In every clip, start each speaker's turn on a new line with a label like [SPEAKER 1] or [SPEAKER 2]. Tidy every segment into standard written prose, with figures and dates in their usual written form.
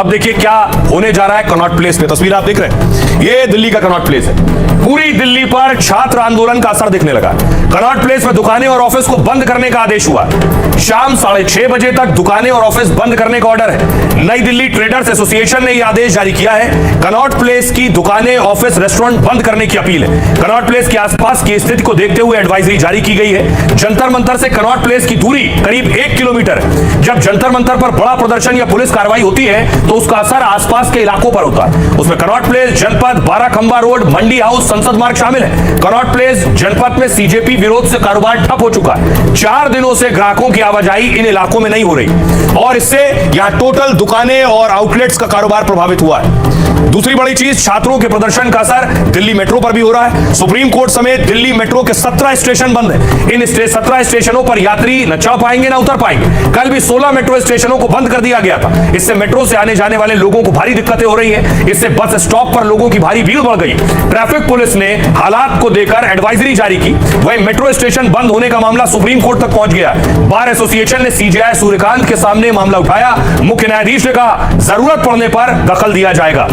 [SPEAKER 1] अब देखिए क्या होने जा रहा है कनॉट प्लेस पे। तस्वीर आप देख रहे हैं, ये दिल्ली का कनॉट प्लेस है। पूरी दिल्ली पर छात्र आंदोलन का असर दिखने लगा। कनॉट प्लेस में दुकानें और ऑफिस को बंद करने का आदेश हुआ। शाम 6:30 बजे तक दुकानें और ऑफिस बंद करने का ऑर्डर है। नई दिल्ली ट्रेडर्स एसोसिएशन ने यह आदेश जारी किया है। कनॉट प्लेस की दुकानें, ऑफिस, रेस्टोरेंट बंद करने की अपील है। कनॉट प्लेस के आसपास की स्थिति को देखते हुए एडवाइजरी जारी की गई है। जंतर मंतर से कनॉट प्लेस की दूरी करीब 1 किलोमीटर है। जब जंतर मंतर पर बड़ा प्रदर्शन या पुलिस कार्रवाई होती है तो उसका असर आसपास के इलाकों पर होता है। उसमें कनॉट प्लेस, जनपद, 12 खंबा रोड, मंडी हाउस, संसद मार्ग शामिल है। कनॉट प्लेस जनपद में सीजेपी विरोध से कारोबार ठप हो चुका है। 4 दिनों से ग्राहकों की आवाजाही इन इलाकों में नहीं हो रही और इससे यहां टोटल दुकानें और आउटलेट्स का कारोबार प्रभावित हुआ है। दूसरी बड़ी चीज, छात्रों के प्रदर्शन का असर दिल्ली मेट्रो पर भी हो रहा है। सुप्रीम कोर्ट समेत दिल्ली मेट्रो के 17 स्टेशन बंद है। इन 17 स्टेशनों पर यात्री न चढ़ पाएंगे न उतर पाएंगे। कल भी 16 मेट्रो स्टेशनों को बंद कर दिया गया था। इससे मेट्रो से आने जाने वाले लोगों को भारी दिक्कतें हो रही है। इससे बस स्टॉप पर लोगों की भारी भीड़ बढ़ गई। ट्रैफिक पुलिस ने हालात को देखकर एडवाइजरी जारी की। वहीं मेट्रो स्टेशन बंद होने का मामला सुप्रीम कोर्ट तक पहुंच गया। बार एसोसिएशन ने सीजेआई सूर्यकांत के सामने मामला उठाया। मुख्य न्यायाधीश ने कहा जरूरत पड़ने पर दखल दिया जाएगा।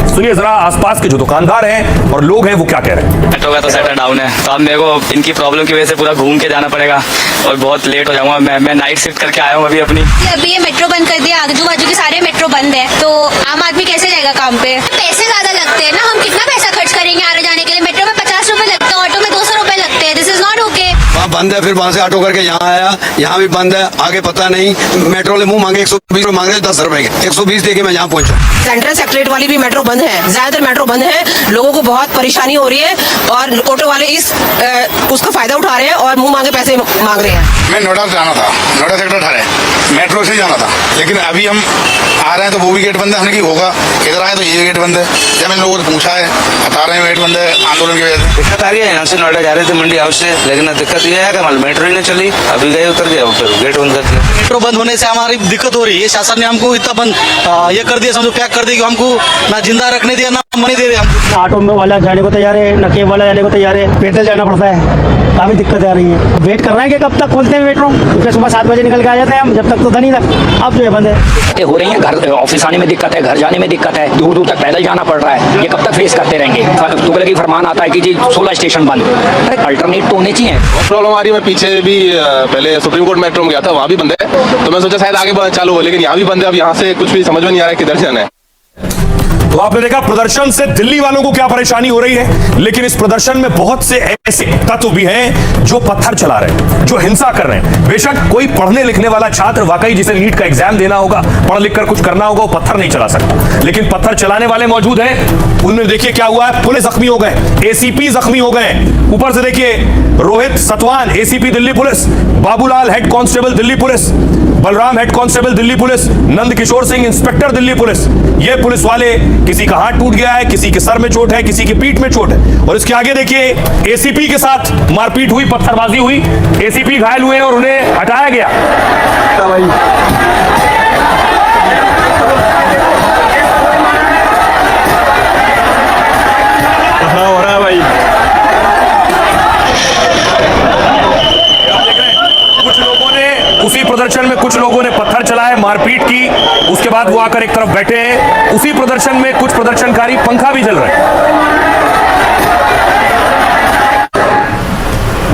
[SPEAKER 1] सुनिए जरा आसपास के जो दुकानदार हैं और लोग हैं वो क्या कह रहे हैं।
[SPEAKER 2] मेट्रो का तो सेटर डाउन है, तो अब मेरे को इनकी प्रॉब्लम की वजह से पूरा घूम के जाना पड़ेगा और बहुत लेट हो जाऊंगा। मैं नाइट शिफ्ट करके आया हूँ अभी
[SPEAKER 3] ये मेट्रो बंद कर दिया, आजू बाजू के सारे मेट्रो बंद है, तो आम आदमी कैसे जाएगा काम पे। पैसे ज्यादा लगते हैं ना, हम कितना पैसा खर्च करेंगे आने जाने के लिए। मेट्रो में 50 रुपए लगते हैं, ऑटो में 200 रुपए लगते हैं। This is not okay.
[SPEAKER 4] वहाँ बंद है, फिर वहाँ से ऑटो करके यहाँ आया, यहाँ भी बंद है, आगे पता नहीं। मेट्रो ले मुंह मांगे 120 मांग रहे 10 रुपए के, 120 देके मैं यहाँ पहुंचा।
[SPEAKER 5] सेंट्रल सेक्रेटरीट वाली भी मेट्रो बंद है, ज्यादातर मेट्रो बंद है। लोगों को बहुत परेशानी हो रही है और ऑटो वाले उसका फायदा उठा रहे हैं और मुंह मांगे पैसे मांग रहे हैं।
[SPEAKER 6] मैं नोएडा जाना था, नोएडा सेक्टर 18 मेट्रो से जाना था, लेकिन अभी हम आ रहे हैं तो वो भी गेट बंद है। हमने की होगा, इधर आए तो ये गेट बंद है। जब मैंने लोगों से पूछा है, 18 में गेट बंद है आंदोलन की वजह से।
[SPEAKER 2] दिक्कत आ रही है। यहाँ से नोएडा जा रहे थे मंडी हाउस से, लेकिन दिक्कत ये है कि मेट्रो ही नहीं चली। अभी गए उतर गए, फिर गेट बंद कर दिया।
[SPEAKER 7] मेट्रो बंद होने से हमारी दिक्कत हो रही है। शासन ने हमको इतना बंद ये कर दिया, समझो पैक कर दिया कि हमको ना जिंदा रखने दिया ना मनी दे रहे हमको।
[SPEAKER 8] ऑटो में वाला जाने को तैयार है, न केब वाला जाने को तैयार है, पैदल जाना पड़ता है। काफी दिक्कत आ रही है। वेट कर रहे हैं कि कब तक खोलते हैं मेट्रो, क्योंकि सुबह 7 बजे निकल के आ जाते हैं हम, जब तक तो नहीं तक। अब जो है बंद है।
[SPEAKER 9] हो रही है, घर ऑफिस आने में दिक्कत है, घर जाने में दिक्कत है, दूर दूर तक पैदल जाना पड़ रहा है। ये कब तक फेस करते रहेंगे। तुगलकी फरमान आता है कि जी 16 स्टेशन बंद। अरे अल्टरनेट तो होने चाहिए।
[SPEAKER 10] प्रॉब्लम आ रही है। मैं पीछे भी पहले सुप्रीम कोर्ट मेट्रो में गया था, वहाँ भी बंद है, तो मैं सोचा शायद आगे चालू हो, लेकिन यहाँ भी बंद है। अब यहाँ से कुछ भी समझ में नहीं आ रहा है किधर जाना है।
[SPEAKER 1] तो आपने देखा प्रदर्शन से दिल्ली वालों को क्या परेशानी हो रही है, लेकिन इस प्रदर्शन में बहुत से ऐसे तत्व भी हैं जो पत्थर चला रहे हैं, जो हिंसा कर रहे हैं। बेशक कोई पढ़ने लिखने वाला छात्र वाकई जिसे नीट का एग्जाम देना होगा, पढ़ लिख कर कुछ करना होगा, वो पत्थर नहीं चला सकता, लेकिन पत्थर चलाने वाले मौजूद हैं। उनमें देखिए क्या हुआ है, पुलिस जख्मी हो गए, एसीपी जख्मी हो गए। ऊपर से देखिए Rohit Satwan ACP Delhi police, Babulal head constable Delhi police, Balram head constable Delhi police, Nand Kishore Singh inspector Delhi police. ये पुलिस वाले, किसी का हाथ टूट गया है, किसी के सर में चोट है, किसी की पीठ में चोट है। और इसके आगे देखिए एसीपी के साथ मारपीट हुई, पत्थरबाजी हुई, एसीपी घायल हुए और उन्हें हटाया गया।
[SPEAKER 10] हो रहा है भाई।
[SPEAKER 1] उसी प्रदर्शन में कुछ लोगों ने पत्थर चलाए, मारपीट की, उसके बाद वो आकर एक तरफ बैठे हैं। उसी प्रदर्शन में कुछ प्रदर्शनकारी पंखा भी जल रहे हैं।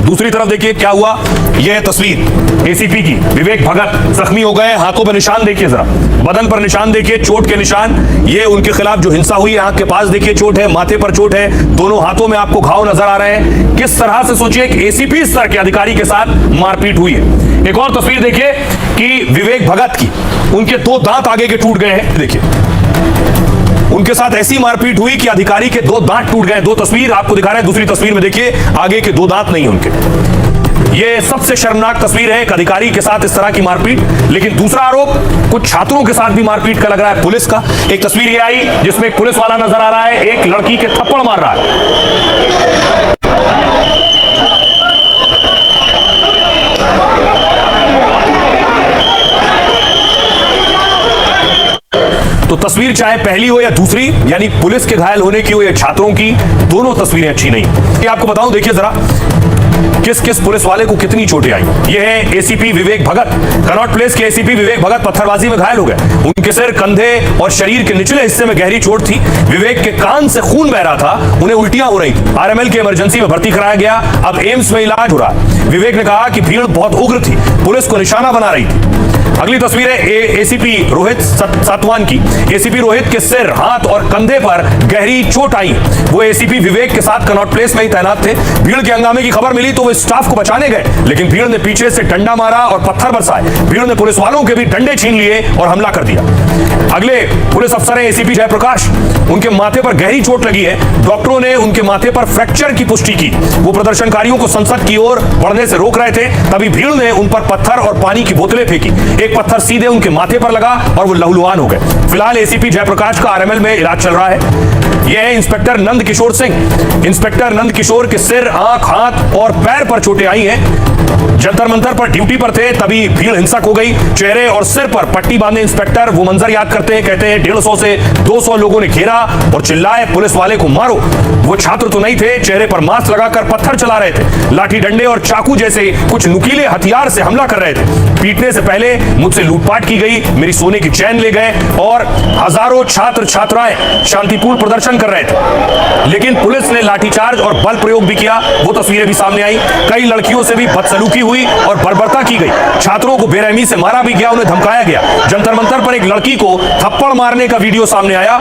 [SPEAKER 1] दूसरी तरफ देखिए क्या हुआ, यह तस्वीर एसीपी की, विवेक भगत जख्मी हो गए। हाथों पर निशान देखिए, जरा बदन पर निशान देखिए, चोट के निशान। ये उनके खिलाफ जो हिंसा हुई, आंख के पास देखिए चोट है, माथे पर चोट है, दोनों हाथों में आपको घाव नजर आ रहे हैं। किस तरह से सोचिए एक एसीपी स्तर के अधिकारी के साथ मारपीट हुई है। एक और तस्वीर देखिए कि विवेक भगत की, उनके 2 दांत आगे के टूट गए हैं। देखिए उनके साथ ऐसी मारपीट हुई कि अधिकारी के 2 दांत टूट गए। 2 तस्वीर आपको दिखा रहे हैं। दूसरी तस्वीर में देखिए आगे के 2 दांत नहीं उनके। ये सबसे शर्मनाक तस्वीर है, एक अधिकारी के साथ इस तरह की मारपीट। लेकिन दूसरा आरोप कुछ छात्रों के साथ भी मारपीट का लग रहा है, पुलिस का। एक तस्वीर ये आई जिसमें एक पुलिस वाला नजर आ रहा है, एक लड़की के थप्पड़ मार रहा है। तो तस्वीर चाहे पहली हो या दूसरी, यानी पुलिस के घायल होने की हो या छात्रों की, दोनों तस्वीरें अच्छी नहीं। ये आपको बताऊं, देखिए जरा किस किस पुलिस वाले को कितनी चोटें आई। ये है एसीपी विवेक भगत। कनॉट प्लेस के एसीपी विवेक भगत पत्थरबाजी में घायल हो गए। उनके सिर, कंधे और शरीर के निचले हिस्से में गहरी चोट थी। विवेक के कान से खून बह रहा था, उन्हें उल्टियां हो रही थी। आरएमएल के इमरजेंसी में भर्ती कराया गया, अब एम्स में इलाज हो रहा है। विवेक ने कहा कि भीड़ बहुत उग्र थी, पुलिस को निशाना बना रही थी। अगली तस्वीर है एसीपी रोहित सातवान की। एसीपी रोहित के सिर, हाथ और कंधे पर गहरी चोट आई। वो एसीपी विवेक के साथ कनॉट प्लेस में ही तैनात थे। भीड़ के हंगामे की खबर मिली तो वो स्टाफ को बचाने गए, लेकिन भीड़ ने पीछे से डंडा मारा और पत्थर बरसाए। भीड़ ने पुलिस वालों के भी डंडे छीन लिए और हमला कर दिया। अगले पुलिस अफसर है एसीपी जयप्रकाश। उनके माथे पर गहरी चोट लगी है। डॉक्टरों ने उनके माथे पर फ्रैक्चर की पुष्टि की। वो प्रदर्शनकारियों को संसद की ओर बढ़ने से रोक रहे थे, तभी भीड़ ने उन पर पत्थर और पानी की बोतलें फेंकी। एक पत्थर सीधे उनके माथे पर लगा और वो लहूलुहान हो गए। फिलहाल एसीपी जयप्रकाश का आरएमएल में इलाज चल रहा है। यह है इंस्पेक्टर नंद किशोर सिंह। इंस्पेक्टर नंद किशोर के सिर, आंख, हाथ और पैर पर चोटें आई हैं। जंतर मंतर पर ड्यूटी पर थे, तभी भीड़ हिंसक हो गई। चेहरे और सिर पर पट्टी बांधे इंस्पेक्टर वो मंजर याद करते हैं। कहते हैं 150 से 200 लोगों ने घेरा और चिल्लाए, पुलिस वाले को मारो। वो छात्र तो नहीं थे, चेहरे पर मास्क लगाकर पत्थर चला रहे थे। लाठी डंडे और चाकू जैसे कुछ नुकीले हथियार से हमला कर रहे थे। पीटने से पहले मुझसे लूटपाट की गई, मेरी सोने की चैन ले गए और हजारों छात्र छात्राएं शांतिपूर्ण प्रदर्शन कर रहे थे, लेकिन पुलिस ने लाठीचार्ज और बल प्रयोग भी किया। वो तस्वीरें भी सामने आई। कई लड़कियों से भी बदसलूकी हुई और बर्बरता की गई। छात्रों को बेरहमी से मारा भी गया, उन्हें धमकाया गया। जंतर मंतर पर एक लड़की को थप्पड़ मारने का वीडियो सामने आया।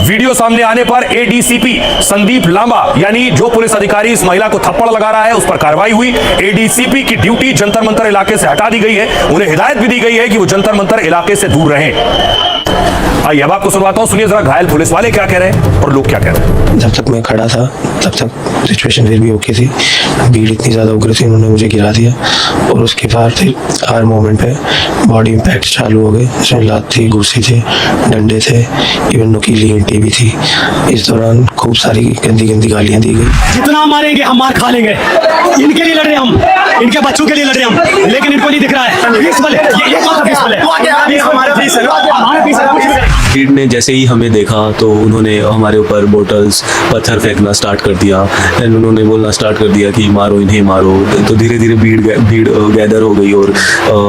[SPEAKER 1] वीडियो सामने आने पर एडीसीपी संदीप लांबा, यानी जो पुलिस अधिकारी इस महिला को थप्पड़ लगा रहा है, उस पर कार्रवाई हुई। एडीसीपी की ड्यूटी जंतर मंतर इलाके से हटा दी गई है। उन्हें हिदायत भी दी गई है कि वो जंतर मंतर इलाके से दूर रहें। आइए अब आपको सुनवाता हूं, सुनिए जरा घायल पुलिस वाले क्या कह रहे हैं और लोग क्या कह रहे हैं।
[SPEAKER 11] जब तक मैं खड़ा था तब तक सिचुएशन फिर भी ओके थी। भीड़ इतनी ज़्यादा उग्र थी, उन्होंने मुझे गिरा दिया और उसके बाद फिर हर मोमेंट पे बॉडी इम्पैक्ट चालू हो गए। इसमें लात थी, घुसी थे, डंडे थे, इवन नुकीली ईंटें भी थी। इस दौरान खूब सारी गंदी गंदी गालियाँ दी गई।
[SPEAKER 8] जितना मारेंगे हम मार खा लेंगे। इनके लिए लड़ रहे हम, इनके बच्चों के लिए लड़ रहे हम, लेकिन इनको नहीं दिख रहा है। पीसफुल है, ये पीसफुल है, हमारा पीस है, हमारा पीस है।
[SPEAKER 12] भीड़ ने जैसे ही हमें देखा तो उन्होंने हमारे ऊपर बोतल्स, पत्थर फेंकना स्टार्ट कर दिया एंड उन्होंने बोलना स्टार्ट कर दिया कि मारो इन्हें मारो। तो धीरे धीरे भीड़ गैदर हो गई और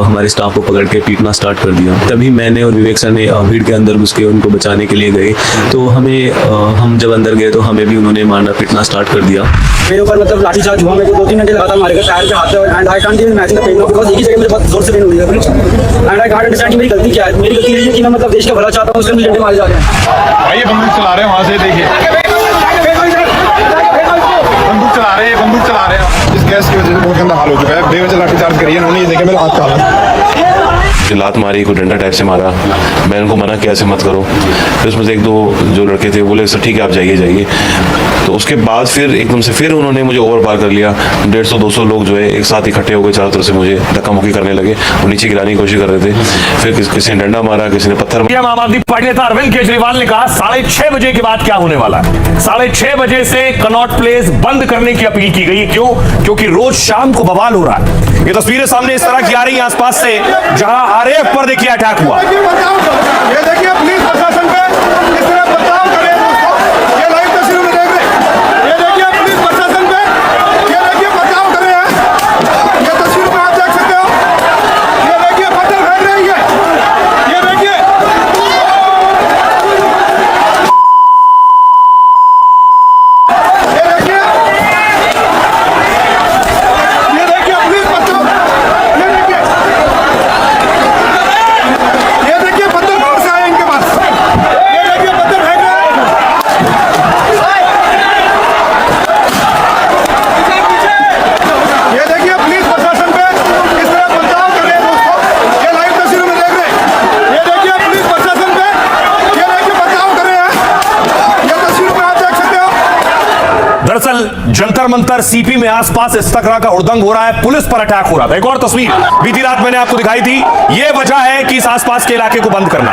[SPEAKER 12] हमारे स्टाफ को पकड़ के पीटना स्टार्ट कर दिया। तभी मैंने और विवेक सर ने भीड़ के अंदर घुस के उनको बचाने के लिए गए। तो हम जब अंदर गए तो हमें भी उन्होंने मारना पीटना स्टार्ट कर दिया।
[SPEAKER 8] मेरे ऊपर मतलब लाठीचार्ज हुआ, मेरे को 2-3 घंटे लगातार मारे गए पैर पे, हाथ पे, and I can't even imagine the pain because एक ही जगह मुझे बहुत जोर से पेन हो रही है एंड आई कांट अंडरस्टैंड कि मेरी गलती क्या है। मेरी गलती ये है कि मैं मतलब देश का भला चाहता हूं, उसके मुझे डंडे मारे जा रहे हैं।
[SPEAKER 6] भाई ये बंदूक चला रहे हैं, वहां से देखिए बंदूक चला रहे हैं, बंदूक चला रहे हैं। इस गैस की वजह से बहुत गंदा हाल हो चुका है। बेवजह लाठीचार्ज करिए, उन्होंने ये देखे मेरे हाथ काला,
[SPEAKER 12] लात मारी, कोई डंडा टाइप से मारा। मैं उनको मना किया ऐसे मत करो। फिर उसमें से 1-2 जो लड़के थे बोले सर ठीक है आप जाइए। तो उसके बाद फिर एकदम से फिर उन्होंने मुझे ओवर पार कर लिया। 150-200 लोग जो है एक साथ इकट्ठे हो गए, चारों तरफ से मुझे धक्का मुक्की करने लगे और नीचे गिराने की कोशिश कर रहे थे। फिर किसी ने डंडा मारा, किसी ने पत्थर मारा।
[SPEAKER 1] आम आदमी पार्टी नेता अरविंद केजरीवाल ने कहा 6:30 बजे के बाद क्या होने वाला है। 6:30 बजे से कनॉट प्लेस बंद करने की अपील की गई। क्यों? क्योंकि रोज शाम को बवाल हो रहा है। ये तस्वीरें सामने इस तरह की आ रही है आसपास से, जहां आरएएफ पर देखिए अटैक हुआ।
[SPEAKER 6] ये देखिए पुलिस प्रशासन पे किस तरह बचाव करे दोस्तों, ये लाइव तस्वीरों में देख रहे हैं। ये देखिए पुलिस प्रशासन पे, ये देखिए बचाव कर रहे हैं। ये तस्वीरों में आप देख सकते हो। ये देखिए पत्थर फेंक रही है, ये देखिए पुलिस बचाओ। ये देखिए पत्थर कौन से आए इनके पास। ये देखिए पत्थर फेंक रहे हैं। ये देखिए पुलिस प्रशासन पे किस तरह बचाव कर रहे हैं दोस्तों, ये लाइव तस्वीरों में देख रहे हैं। ये देखिए पुलिस प्रशासन पे, ये देखिए बचाव कर रहे हैं। ये तस्वीरों में आप देख सकते हो।
[SPEAKER 1] दरअसल जंतर मंतर सीपी में आसपास इस तरह का हुड़दंग हो रहा है, पुलिस पर अटैक हो रहा था। एक और तस्वीर बीती रात मैंने आपको दिखाई थी। यह वजह है कि इस आसपास के इलाके को बंद करना।